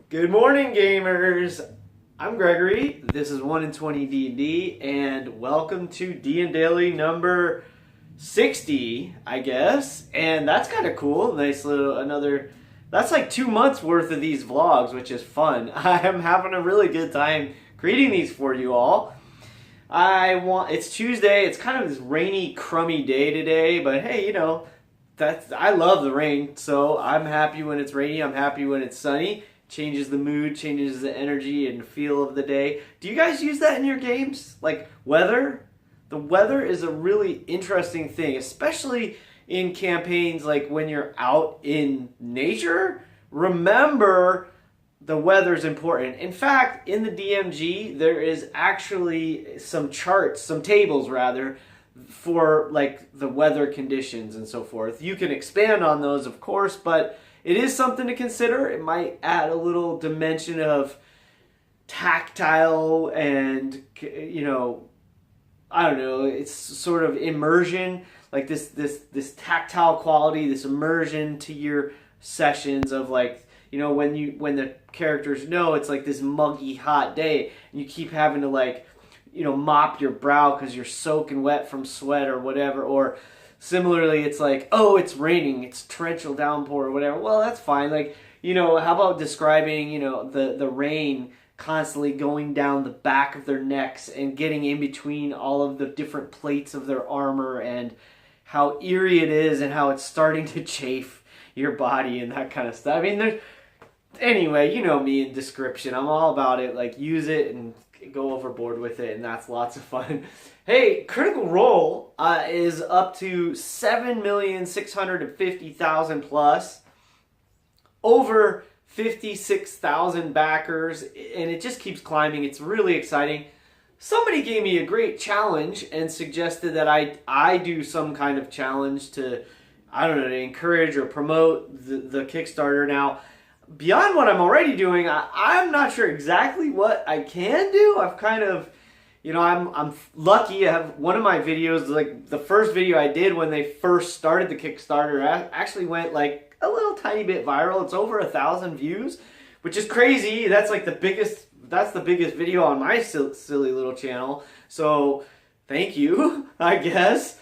Good morning, gamers. I'm Gregory. This is 1 in 20 D&D, and welcome to DnDaily number 60, I guess. And that's kind of cool. Nice little that's like 2 months worth of these vlogs, which is fun. I am having a really good time creating these for you all. It's Tuesday. It's kind of this rainy, crummy day today, but hey, you know, I love the rain, so I'm happy when it's rainy. I'm happy when it's sunny. Changes the mood, changes the energy and feel of the day. Do you guys use that in your games? Like weather? The weather is a really interesting thing, especially in campaigns like when you're out in nature. Remember, the weather's important. In fact, in the DMG, there is actually some charts, some tables rather, for like the weather conditions and so forth. You can expand on those, of course, but it is something to consider. It might add a little dimension of tactile and, you know, I don't know, it's sort of immersion, like this tactile quality, this immersion to your sessions of like, you know, when the characters know it's like this muggy hot day and you keep having to like, you know, mop your brow because you're soaking wet from sweat or whatever, or similarly, it's like, oh, it's raining, it's torrential downpour or whatever. Well, that's fine. Like, you know, how about describing, you know, the rain constantly going down the back of their necks and getting in between all of the different plates of their armor and how eerie it is and how it's starting to chafe your body and that kind of stuff. I mean, anyway, you know me in description. I'm all about it. Like, use it and go overboard with it, and that's lots of fun. Hey, Critical Role is up to 7,650,000 plus, over 56,000 backers, and it just keeps climbing. It's really exciting. Somebody gave me a great challenge and suggested that I do some kind of challenge to, I don't know, to encourage or promote the Kickstarter. Now, beyond what I'm already doing, I'm not sure exactly what I can do. I've kind of, you know, I'm lucky. I have one of my videos, like the first video I did when they first started the Kickstarter, actually went like a little tiny bit viral. It's over 1,000 views, which is crazy. That's like the biggest video on my silly little channel. So thank you, I guess.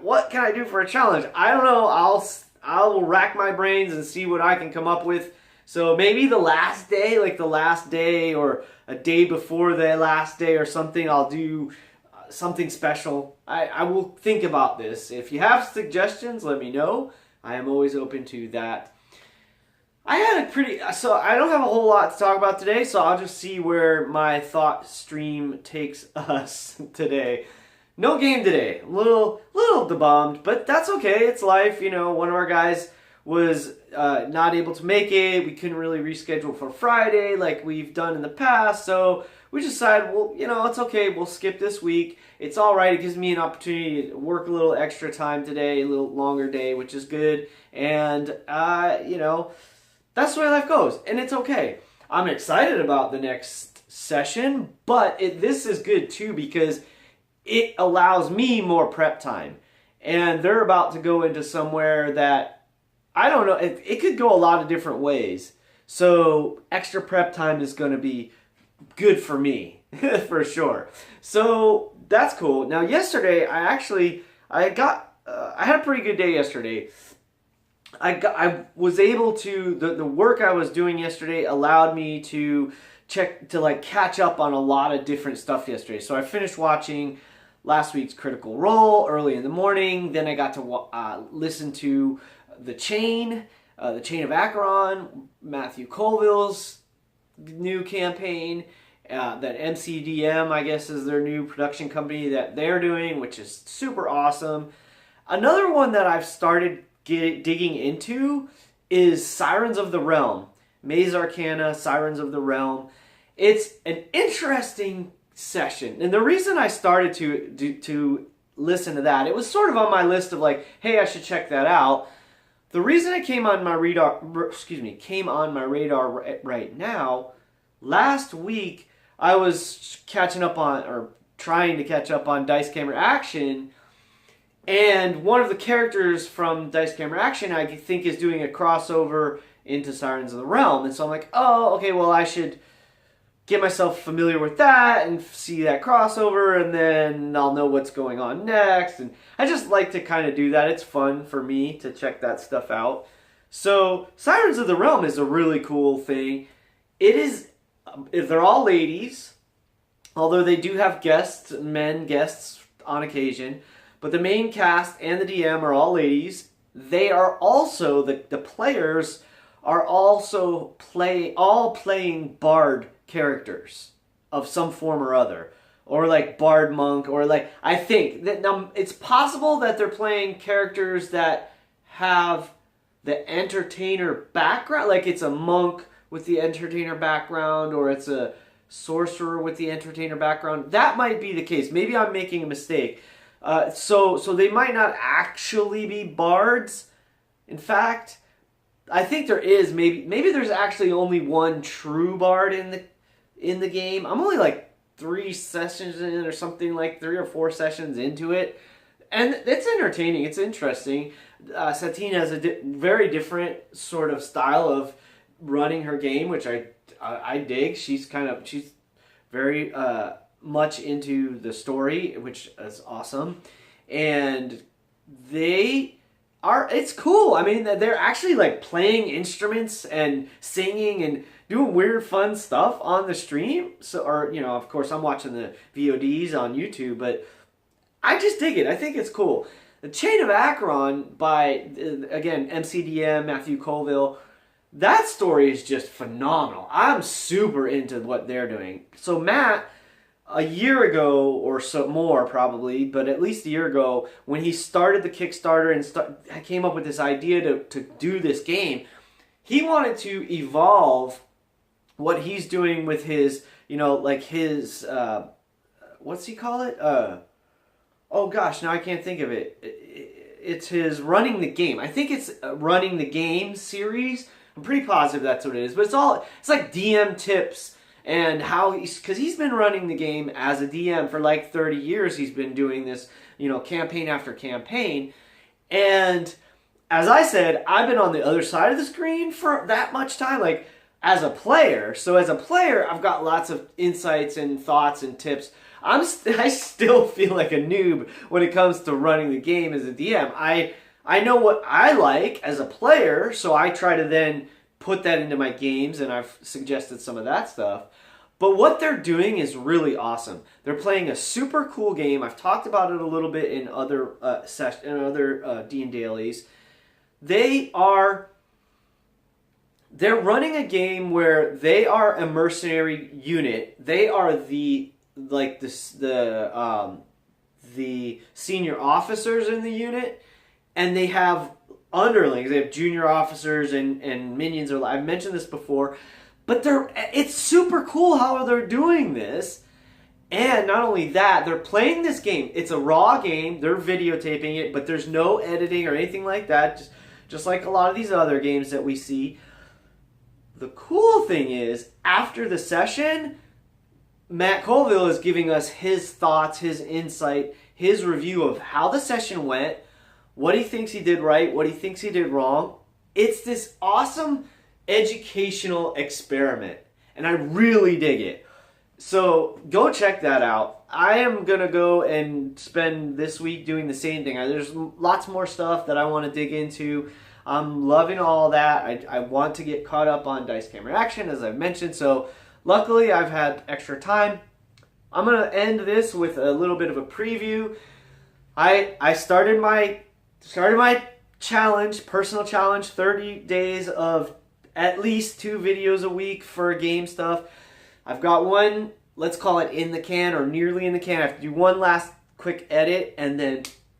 What can I do for a challenge? I don't know. I'll rack my brains and see what I can come up with. So maybe the last day, like the last day or a day before the last day or something, I'll do something special. I will think about this. If you have suggestions, let me know. I am always open to that. So I don't have a whole lot to talk about today, so I'll just see where my thought stream takes us today. No game today. A little debummed, but that's okay. It's life. You know, one of our guys was not able to make it. We couldn't really reschedule for Friday like we've done in the past. So we decided, well, you know, it's okay. We'll skip this week. It's all right. It gives me an opportunity to work a little extra time today, a little longer day, which is good. And, you know, that's the way life goes. And it's okay. I'm excited about the next session, but this is good too because it allows me more prep time. And they're about to go into somewhere that, I don't know, it could go a lot of different ways. So extra prep time is going to be good for me, for sure. So that's cool. Now yesterday, I had a pretty good day yesterday. I was able to, the work I was doing yesterday allowed me to catch up on a lot of different stuff yesterday. So I finished watching last week's Critical Role early in the morning. Then I got to listen to The Chain of Acheron, Matthew Colville's new campaign, that MCDM, I guess, is their new production company that they're doing, which is super awesome. Another one that I've started digging into is Sirens of the Realm. Maze Arcana, Sirens of the Realm. It's an interesting session. And the reason I started to listen to that, it was sort of on my list of like, hey, I should check that out. The reason it came on my radar right now, last week I was trying to catch up on Dice Camera Action, And one of the characters from Dice Camera Action, I think, is doing a crossover into Sirens of the Realm. And so I'm like, oh, okay, well, I should get myself familiar with that and see that crossover, and then I'll know what's going on next. And I just like to kind of do that. It's fun for me to check that stuff out. So Sirens of the Realm is a really cool thing. It is, they're all ladies, although they do have men guests on occasion. But the main cast and the DM are all ladies. They are also, the players are also all playing bard characters of some form or other. Or like bard monk, or like, I think that now it's possible that they're playing characters that have the entertainer background, like it's a monk with the entertainer background, or it's a sorcerer with the entertainer background. That might be the case. Maybe I'm making a mistake. So they might not actually be bards. In fact, I think there is maybe there's actually only one true bard in the game. I'm only like 3 sessions in, or something, like 3 or 4 sessions into it, and it's entertaining. It's interesting. Satine has a very different sort of style of running her game, which I dig. She's very much into the story, which is awesome, and it's cool. I mean, they're actually like playing instruments and singing and doing weird fun stuff on the stream. So, or, you know, of course I'm watching the VODs on YouTube, but I just dig it. I think it's cool. The Chain of Acheron by, again, MCDM, Matthew Colville, that story is just phenomenal. I'm super into what they're doing. So Matt, a year ago or so, more probably, but at least a year ago, when he started the Kickstarter and came up with this idea to do this game, he wanted to evolve what he's doing with his, you know, like his, what's he call it? Oh gosh, now I can't think of it. It's his running the game. I think it's running the game series. I'm pretty positive that's what it is, but it's like DM tips. And how because he's been running the game as a DM for like 30 years. He's been doing this, you know, campaign after campaign. And as I said, I've been on the other side of the screen for that much time, like as a player. So as a player, I've got lots of insights and thoughts and tips. I still feel like a noob when it comes to running the game as a DM. I know what I like as a player, so I try to then put that into my games, and I've suggested some of that stuff. But what they're doing is really awesome. They're playing a super cool game. I've talked about it a little bit in other DnDailies. They're running a game where they are a mercenary unit. They are the senior officers in the unit, and they have underlings. They have junior officers and minions. I've mentioned this before, but it's super cool how they're doing this. And not only that, they're playing this game. It's a raw game. They're videotaping it, but there's no editing or anything like that. Just like a lot of these other games that we see. The cool thing is, after the session, Matt Colville is giving us his thoughts, his insight, his review of how the session went, what he thinks he did right, what he thinks he did wrong. It's this awesome educational experiment, and I really dig it. So go check that out. I am going to go and spend this week doing the same thing. There's lots more stuff that I want to dig into. I'm loving all that. I want to get caught up on Dice Camera Action, as I've mentioned, so luckily I've had extra time. I'm going to end this with a little bit of a preview. I started my challenge, personal challenge, 30 days of at least 2 videos a week for game stuff. I've got one, let's call it in the can or nearly in the can. I have to do one last quick edit and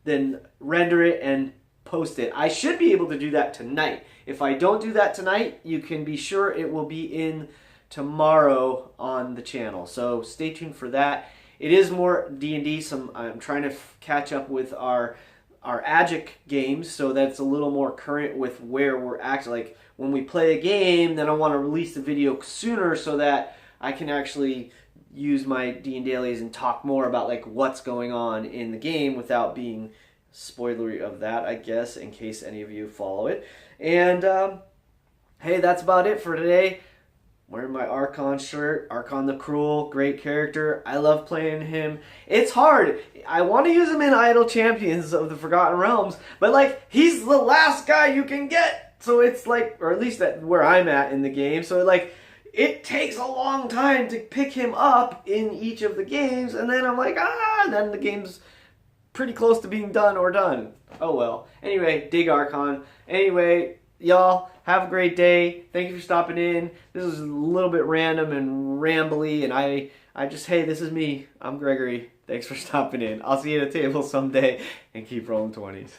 then render it and post it. I should be able to do that tonight. If I don't do that tonight, you can be sure it will be in tomorrow on the channel. So stay tuned for that. It is more D&D. I'm trying to catch up with our Agic games, so that's a little more current with where we're actually, like when we play a game, then I want to release the video sooner so that I can actually use my DnDailies and talk more about like what's going on in the game without being spoilery of that, I guess, in case any of you follow it. And hey, that's about it for today. Wearing my Archon shirt. Archon the Cruel, great character. I love playing him. It's hard. I want to use him in Idle Champions of the Forgotten Realms, but like, he's the last guy you can get. So it's like, or at least at where I'm at in the game. So like, it takes a long time to pick him up in each of the games, and then I'm like, and then the game's pretty close to being done or done. Oh well. Anyway, dig Archon. Anyway, y'all, have a great day. Thank you for stopping in. This is a little bit random and rambly, and I just, hey, this is me. I'm Gregory. Thanks for stopping in. I'll see you at a table someday, and keep rolling 20s.